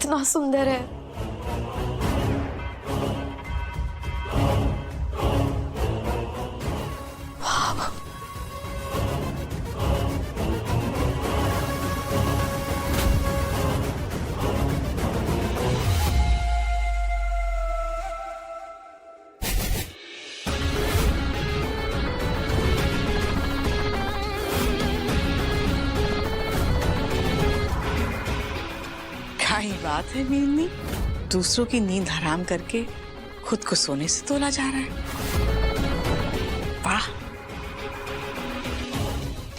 कितना सुंदर है। क्या ही बात है मीनू, दूसरों की नींद हराम करके खुद को सोने से तोला जा रहा है। वाह,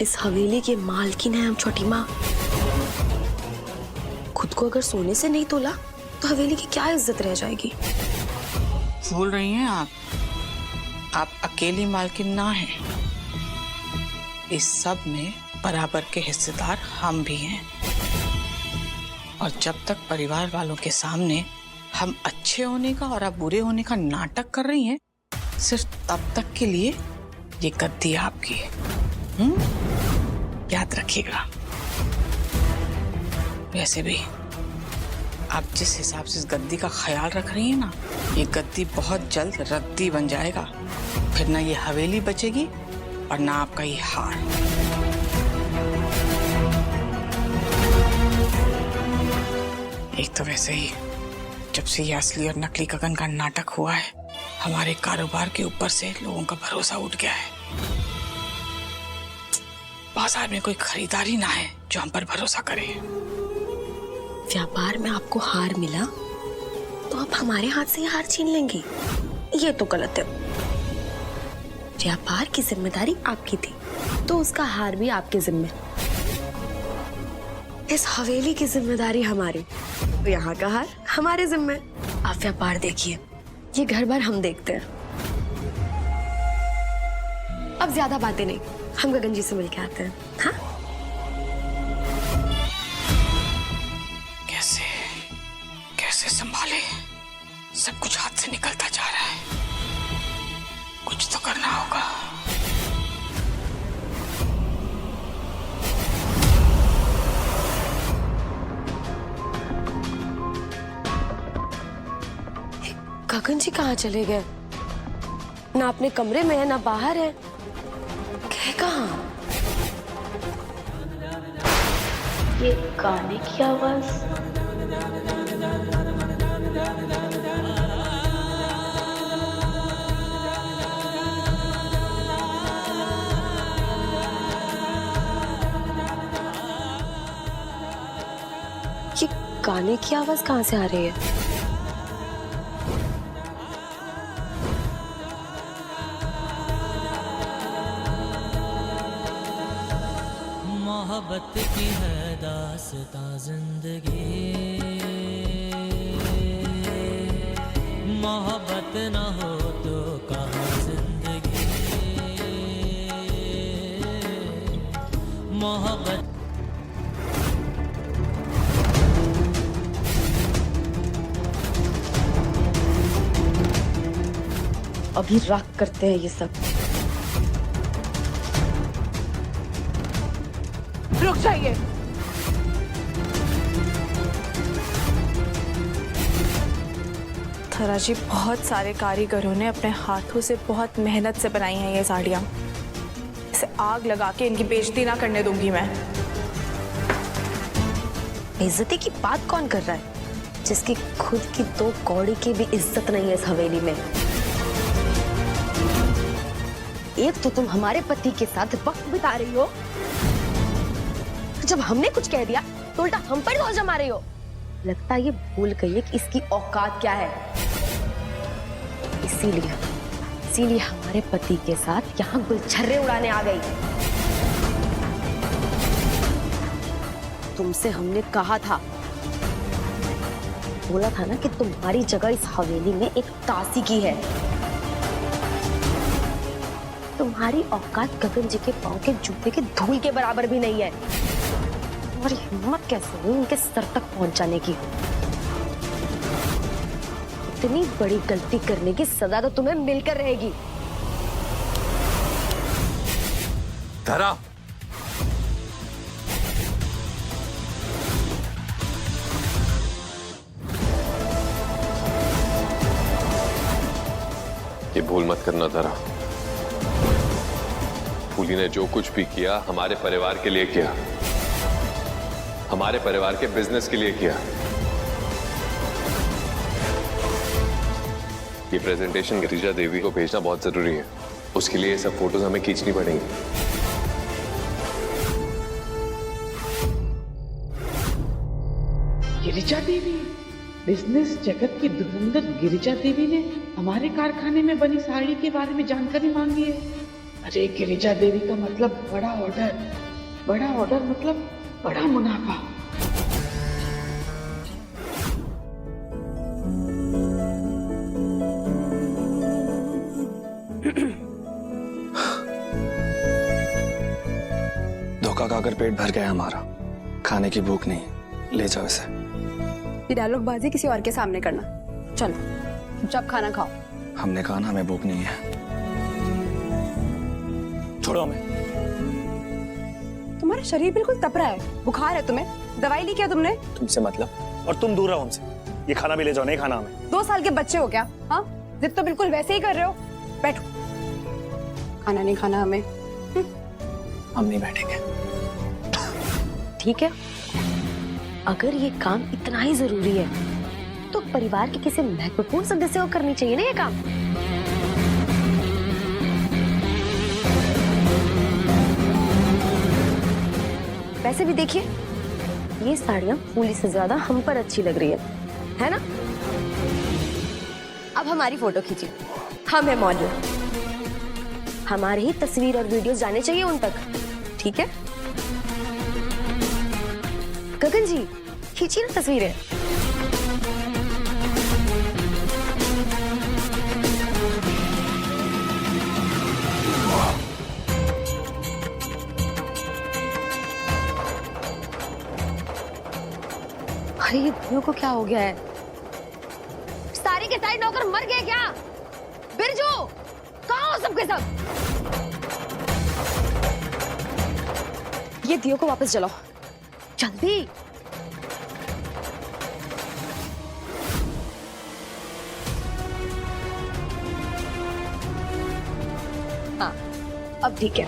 इस हवेली के मालकिन है हम छोटी माँ। खुद को अगर सोने से नहीं तोला तो हवेली की क्या इज्जत रह जाएगी। भूल रही हैं आप अकेली मालकिन ना हैं। इस सब में बराबर के हिस्सेदार हम भी हैं। और जब तक परिवार वालों के सामने हम अच्छे होने का और आप बुरे होने का नाटक कर रही हैं, सिर्फ तब तक के लिए ये गद्दी आपकी है। याद रखिएगा। वैसे भी आप जिस हिसाब से इस गद्दी का ख्याल रख रही हैं ना, ये गद्दी बहुत जल्द रद्दी बन जाएगा। फिर ना ये हवेली बचेगी और ना आपका ये हार। एक तो वैसे ही जब से ये असली और नकली गगन का नाटक हुआ है, हमारे कारोबार के ऊपर से लोगों का भरोसा उठ गया है। बाजार में कोई खरीदारी ना है जो हम पर भरोसा करे। व्यापार में आपको हार मिला तो आप हमारे हाथ से हार छीन लेंगी, ये तो गलत है। व्यापार की जिम्मेदारी आपकी थी तो उसका हार भी आपके जिम्मे। इस हवेली की जिम्मेदारी हमारी तो यहाँ का हार हमारे जिम्मे। आप व्यापार देखिए, ये घर बार हम देखते हैं। अब ज्यादा बातें नहीं, हम गगन जी से मिलके आते हैं। हाँ, कैसे संभाले, सब कुछ हाथ से निकलता जा रहा है। कुछ तो करना होगा। गगन जी कहाँ चले गए? ना अपने कमरे में है ना बाहर है। गए कहाँ? ये गाने की आवाज। ये गाने की आवाज कहाँ से आ रही है? मोहब्बत की है दास्तां जिंदगी, मोहब्बत ना हो तो कहाँ जिंदगी। मोहब्बत अभी राख करते हैं ये सब। रुक जाइए। थरा जी, बहुत सारे कारीगरों ने अपने हाथों से बहुत मेहनत से बनाई हैं ये साड़ियाँ। इसे आग लगा के इनकी बेइज्जती ना करने दूंगी मैं। बेइज्जती की बात कौन कर रहा है, जिसकी खुद की दो कौड़ी की भी इज्जत नहीं है इस हवेली में। एक तो तुम हमारे पति के साथ वक्त बिता रही हो, जब हमने कुछ कह दिया तो उल्टा हम पर दोष जमा रही हो। लगता है ये भूल गई है कि इसकी औकात क्या है। इसीलिए हमारे पति के साथ यहाँ गुलछर्रे उड़ाने आ गई। तुमसे हमने कहा था, बोला था ना कि तुम्हारी जगह इस हवेली में एक तासी की है। तुम्हारी औकात गगन जी के पांव के जूते के धूल के बराबर भी नहीं है। तुम्हारी हिम्मत कैसे हुई उनके सर तक पहुंच जाने की? इतनी बड़ी गलती करने की सजा तो तुम्हें मिलकर रहेगी। धरा, भूल मत करना धरा। फूली ने जो कुछ भी किया हमारे परिवार के लिए किया, हमारे परिवार के बिजनेस के लिए किया। ये प्रेजेंटेशन गिरिजा देवी को भेजना बहुत जरूरी है, उसके लिए ये सब फोटोज हमें खींचनी पड़ेंगी। गिरिजा देवी, बिजनेस जगत की धुरंधर गिरिजा देवी ने हमारे कारखाने में बनी साड़ी के बारे में जानकारी मांगी है। अरे गिरिजा देवी का मतलब बड़ा ऑर्डर मतलब बड़ा मुनाफा। धोखा खाकर पेट भर गया हमारा, खाने की भूख नहीं, ले जाओ इसे। ये डायलॉग बाजी किसी और के सामने करना। चलो चुपचाप खाना खाओ। हमने कहा ना हमें भूख नहीं है। छोड़ो हमें। तुम्हारा शरीर बिल्कुल तप रहा है, बुखार है तुम्हें, दवाई ली क्या तुमने? तुमसे मतलब, और तुम दूर रहो हमसे। ये खाना भी ले जाओ, नहीं खाना हमें। 2 साल के बच्चे हो क्या? हाँ, जिद तो बिल्कुल वैसे ही कर रहे हो। बैठो, खाना नहीं खाना हमें। हम नहीं बैठेंगे। ठीक है, अगर ये काम इतना ही जरूरी है तो परिवार के किसी महत्वपूर्ण सदस्य को करनी चाहिए ना ये काम। वैसे भी देखिए, ये साड़ियां फूली से ज्यादा हम पर अच्छी लग रही है ना? अब हमारी फोटो खींचिए, हम है मॉडल, हमारे ही तस्वीर और वीडियो जाने चाहिए उन तक, ठीक है? गगन जी, खींचिए ना तस्वीरें। अरे ये दियो को क्या हो गया है? सारे के सारे नौकर मर गए क्या? बिरजू, कहाँ हो सबके सब? ये दियो को वापस जलाओ, जल्दी। हाँ, अब ठीक है,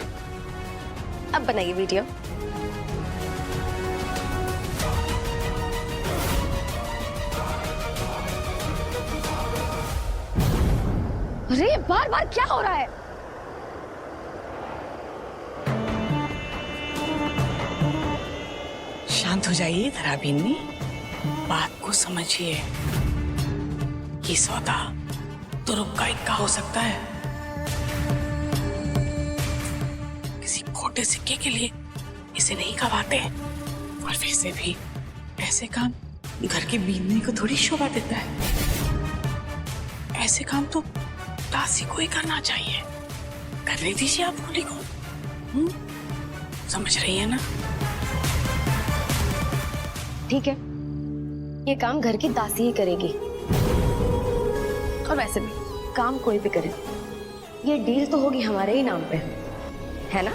अब बनाइए वीडियो। अरे बार बार क्या हो रहा है? शांत हो जाइए धराबीनी, बात को समझिए। ये सौदा तो रुपया इक्का हो सकता है, किसी खोटे सिक्के के लिए इसे नहीं गवाते। और वैसे भी ऐसे काम घर के बीनने को थोड़ी शोभा देता है। ऐसे काम तो दासी को ही करना चाहिए। करने दीजिए आप फूली को। समझ रही है ना? ठीक है, ये काम घर की दासी ही करेगी। और वैसे भी काम कोई भी करे, ये डील तो होगी हमारे ही नाम पे, है ना?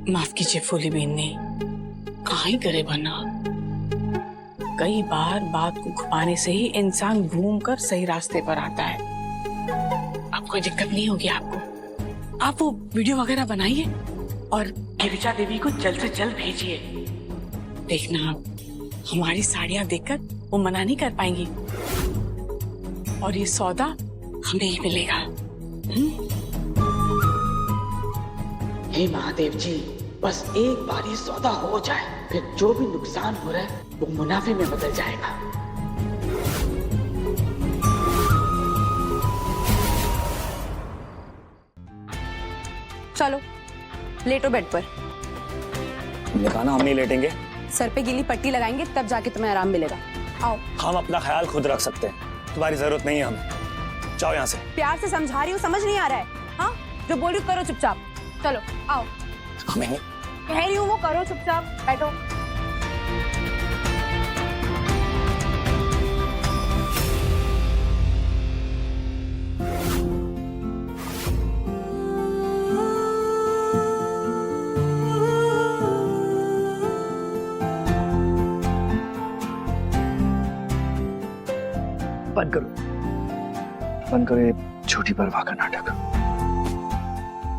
माफ कीजिए फूली बहनी, कहाँ ही करे बना। कई बार बात को घुमाने से ही इंसान घूमकर सही रास्ते पर आता है। अब कोई दिक्कत नहीं होगी आपको। आप वो वीडियो वगैरह बनाइए और गिरिजा देवी को जल्द से जल्द भेजिए। देखना, हमारी साड़ियां देखकर वो मना नहीं कर पाएंगी और ये सौदा हमें ही मिलेगा। हे महादेव जी, बस एक बार ये सौदा हो जाए, फिर जो भी नुकसान हो रहा है वो मुनाफे में बदल जाएगा। चलो लेटो बेड पर। हमने कहा ना हम नहीं लेटेंगे। सर पे गीली पट्टी लगाएंगे तब जाके तुम्हें आराम मिलेगा। आओ। हम अपना ख्याल खुद रख सकते हैं, तुम्हारी जरूरत नहीं है हमें। जाओ यहाँ से। प्यार से समझा रही हूँ, समझ नहीं आ रहा है? हाँ, जो बोल रही हूँ करो चुपचाप। चलो आओ। हमें नहीं। कह रही हूँ वो करो चुपचाप, बैठो। बंद करो ये झूठी परवाह का नाटक।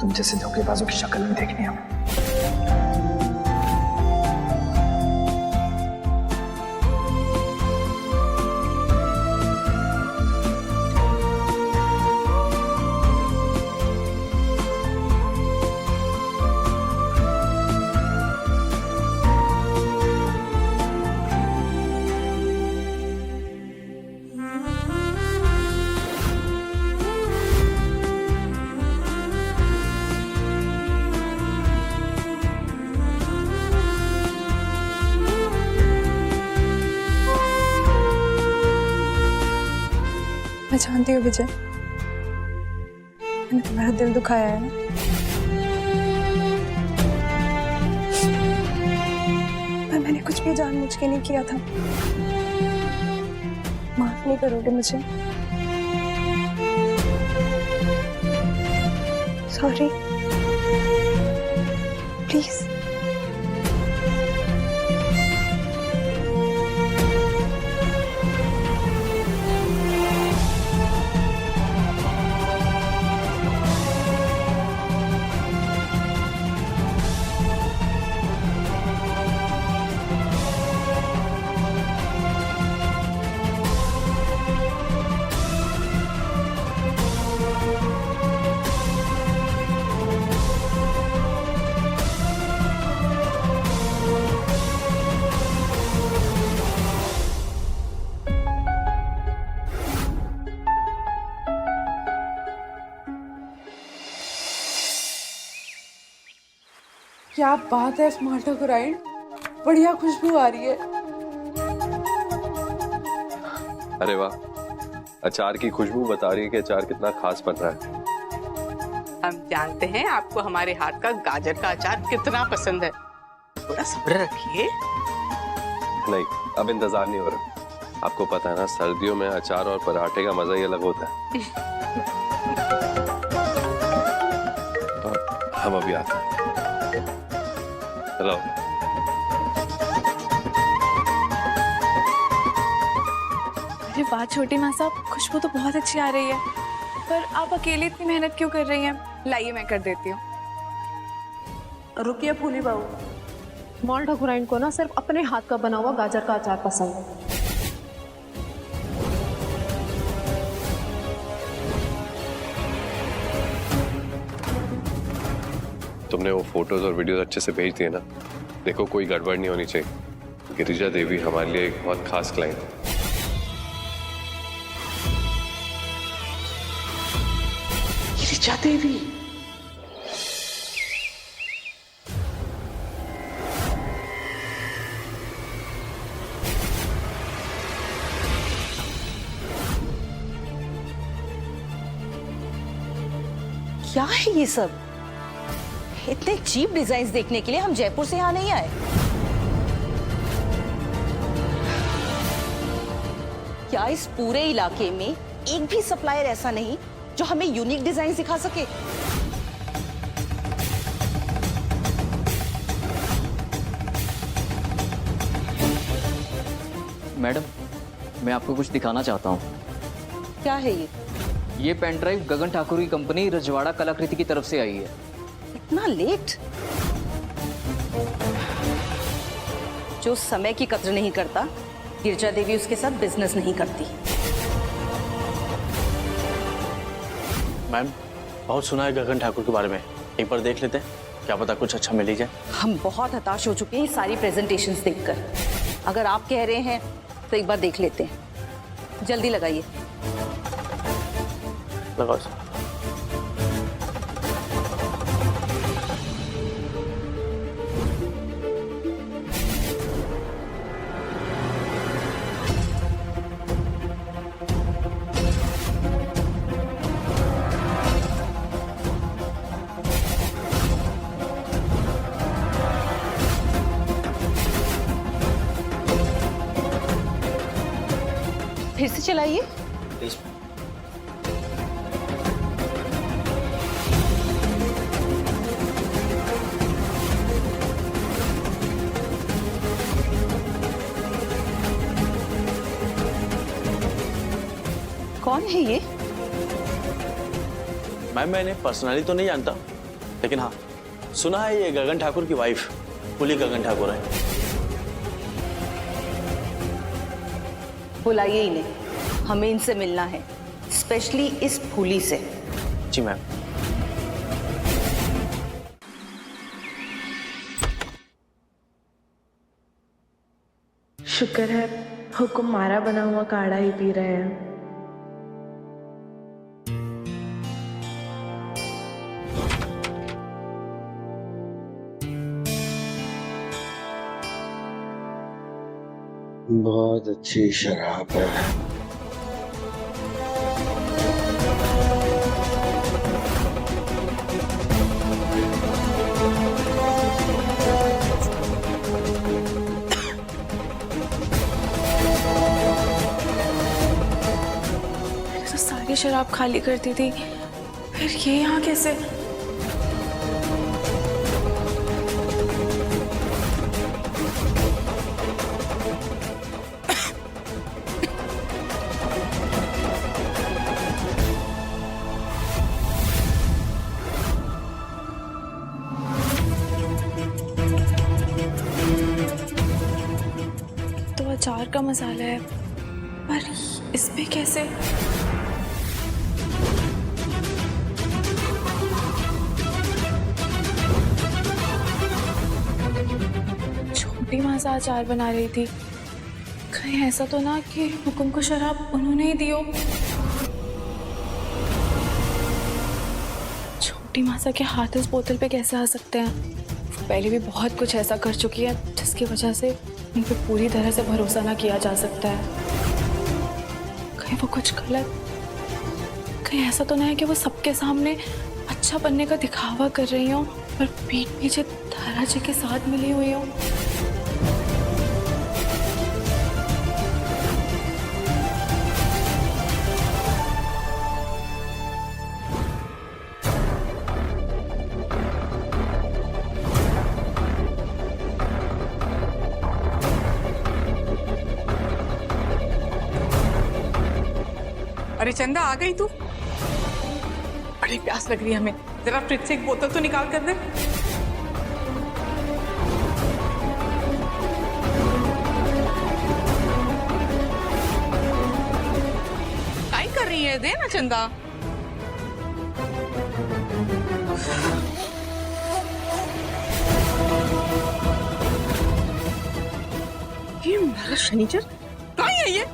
तुम जैसे धोखेबाजों की शक्ल नहीं देखनी हमें। मैं जानती हूँ विजय, मैंने तुम्हारा दिल दुखाया है ना। पर मैंने कुछ भी जानबूझ के नहीं किया था। माफ नहीं करोगे मुझे? Sorry, please. क्या बात है स्मार्ट ठाकुराइन, बढ़िया खुशबू आ रही है। अरे वाह, अचार की खुशबू बता रही है कि अचार कितना खास बन रहा है। हम जानते हैं आपको हमारे हाथ का गाजर का अचार कितना पसंद है। थोड़ा सब्र रखिए। नहीं, अब इंतजार नहीं हो रहा। आपको पता है ना, सर्दियों में अचार और पराठे का मजा ही अलग होता है। तो हम अभी आते हैं। हेलो। अरे वाह छोटी माँ साहब, खुशबू तो बहुत अच्छी आ रही है। पर आप अकेले इतनी मेहनत क्यों कर रही हैं? लाइए मैं कर देती हूँ। रुकिए फूली बहू, स्मॉल ठाकुराइन को ना सिर्फ अपने हाथ का बना हुआ गाजर का अचार पसंद है। तुमने वो फोटोज और वीडियोस अच्छे से भेज दिए ना? देखो, कोई गड़बड़ नहीं होनी चाहिए। गिरिजा देवी हमारे लिए एक बहुत खास क्लाइंट है। गिरिजा देवी? क्या है ये सब? इतने चीप डिजाइन्स देखने के लिए हम जयपुर से यहाँ नहीं आए। क्या इस पूरे इलाके में एक भी सप्लायर ऐसा नहीं जो हमें यूनिक डिजाइन दिखा सके? मैडम, मैं आपको कुछ दिखाना चाहता हूँ। क्या है ये पेन ड्राइव गगन ठाकुर की कंपनी रजवाड़ा कलाकृति की तरफ से आई है। इतना लेट? जो समय की कद्र नहीं करता, गिरिजा देवी उसके साथ बिजनेस नहीं करती। मैम, बहुत सुना है गगन ठाकुर के बारे में, एक बार देख लेते हैं, क्या पता कुछ अच्छा मिल ही जाए। हम बहुत हताश हो चुके हैं सारी प्रेजेंटेशंस देखकर। अगर आप कह रहे हैं तो एक बार देख लेते हैं। जल्दी लगाइए। लगाओ। फिर से चलाइए। कौन है ये? मैम मैं इन्हें पर्सनली तो नहीं जानता, लेकिन हाँ सुना है ये गगन ठाकुर की वाइफ फूली गगन ठाकुर है। बुलाइए इन्हें, हमें इनसे मिलना है, स्पेशली इस फूली से। जी मैम। शुक्र है हुक्म मारा बना हुआ काढ़ा ही पी रहे हैं। बहुत अच्छी शराब है। तो सारी शराब खाली करती थी, फिर ये यहाँ कैसे? तो अचार का मसाला है, पर इसमें कैसे? छोटी माँ सा अचार बना रही थी, कहीं ऐसा तो ना कि हुक्म को शराब उन्होंने ही दी हो। छोटी मासा के हाथ इस बोतल पे कैसे आ सकते हैं? वो पहले भी बहुत कुछ ऐसा कर चुकी है जिसकी वजह से उन पे पूरी तरह से भरोसा ना किया जा सकता है। कहीं वो कुछ गलत, कहीं ऐसा तो नहीं है कि वो सबके सामने अच्छा बनने का दिखावा कर रही हो और पीठ पीछे तारा जी के साथ मिली हुई हो। अरे चंदा आ गई तू? बड़ी प्यास लग रही है हमें, जरा फ्रिज से एक बोतल तो निकाल कर दे। काय कर रही है? दे ना चंदा। ये मेरा शनिचर कहाँ है ये?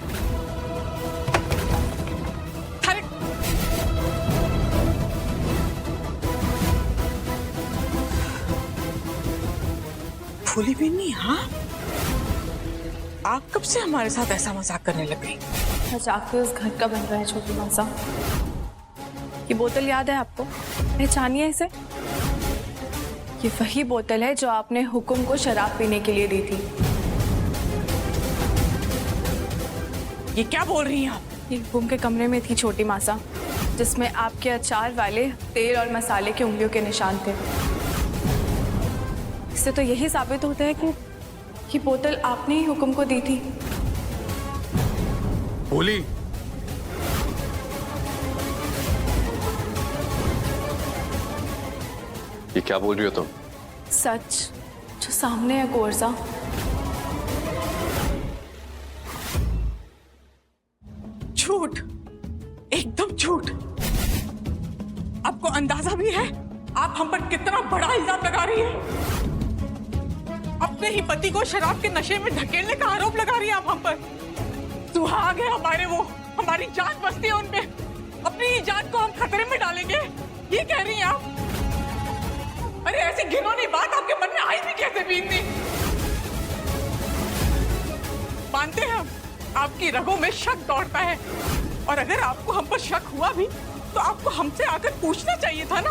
फूली भी नहीं। हाँ, आप कब से हमारे साथ ऐसा मजाक करने लग गई? मजाक तो इस घर का बन रहा है छोटी मासा। ये बोतल याद है आपको? पहचानिए इसे। ये वही बोतल है जो आपने हुक्म को शराब पीने के लिए दी थी। ये क्या बोल रही हैं आप? ये हुक्म के कमरे में थी छोटी मासा, जिसमें आपके अचार वाले तेल और मसाले के उंगलियों के निशान थे। इससे तो यही साबित होता है कि ये बोतल आपने ही हुक्म को दी थी। बोली ये क्या बोल रही हो तुम? सच जो सामने है कोरसा। झूठ, एकदम झूठ। आपको अंदाजा भी है आप हम पर कितना बड़ा इल्जाम लगा रही है? अपने ही पति को शराब के नशे में ढकेलने का आरोप लगा रही है आप हम पर। सुहाग है हमारे, वो हमारी जान बसती है उनपे। अपनी ही जान को हम खतरे में डालेंगे, ये कह रही हैं आप? अरे ऐसी घिनौनी बात आपके मन में आई भी कैसे भी इतनी? मानते हैं हम आपकी रगों में शक दौड़ता है, और अगर आपको हम पर शक हुआ भी तो आपको हमसे आकर पूछना चाहिए था ना।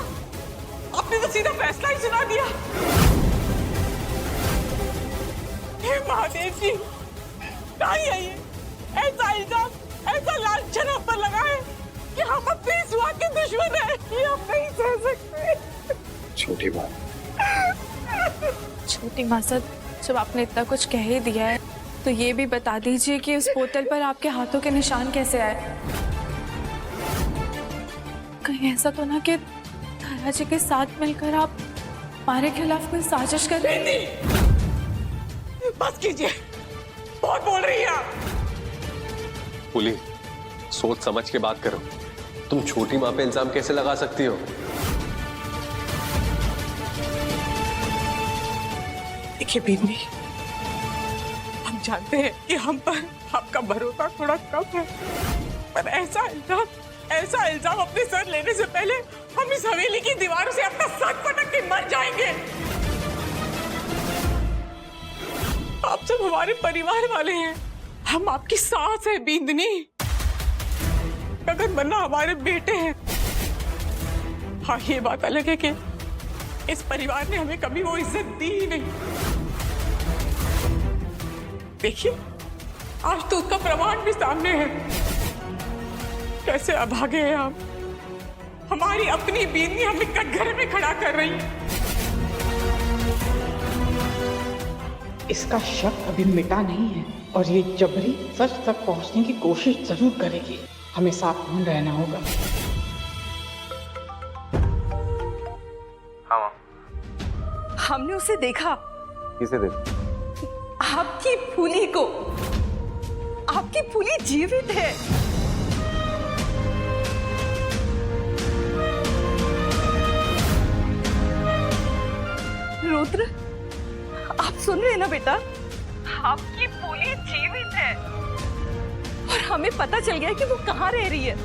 आपने तो सीधा फैसला ही सुना दिया। हे महादेव जी, नहीं है ये ऐसा इल्जाम, ऐसा लांछन हम पर लगा है कि हम अपनी सुहाग के दुश्मन हैं। ये हम नहीं सह सकते। छोटी बात। छोटी मासा, जब आपने इतना कुछ कह ही दिया है तो ये भी बता दीजिए कि उस बोतल पर आपके हाथों के निशान कैसे आए? कहीं ऐसा तो ना कि तारा जी के साथ मिलकर आप हमारे खिलाफ कोई साजिश कर रहे थे? बस कीजिए, बहुत बोल रही हैं आप। फूली, सोच समझ के बात करो। तुम छोटी माँ पे इल्जाम कैसे लगा सकती हो? देखिए बीरनी, हम जानते हैं कि हम पर आपका भरोसा थोड़ा कम है, पर ऐसा इल्जाम अपने सर लेने से पहले हम इस हवेली की दीवारों से अपना सर पटक के मर जाएंगे। आप सब हमारे परिवार वाले हैं, हम आपकी सास है बींदनी, गगन मन्ना हमारे बेटे हैं। हाँ, ये बात अलग है कि इस परिवार ने हमें कभी वो इज्जत दी ही नहीं। देखिए, आज तो उसका प्रमाण भी सामने है। कैसे अभागे हैं आप? हमारी अपनी बींदनी हमें कटघरे में खड़ा कर रही। इसका शक अभी मिटा नहीं है और ये जबरी सच तक पहुंचने की कोशिश जरूर करेगी। हमें सावधान रहना होगा। हाँ, हमने उसे देखा। किसे देखा? आपकी फूली को। आपकी फूली जीवित है। रुद्र, आप सुन रहे हैं ना बेटा? आपकी फूली जीवित है और हमें पता चल गया कि वो कहाँ रह रही है।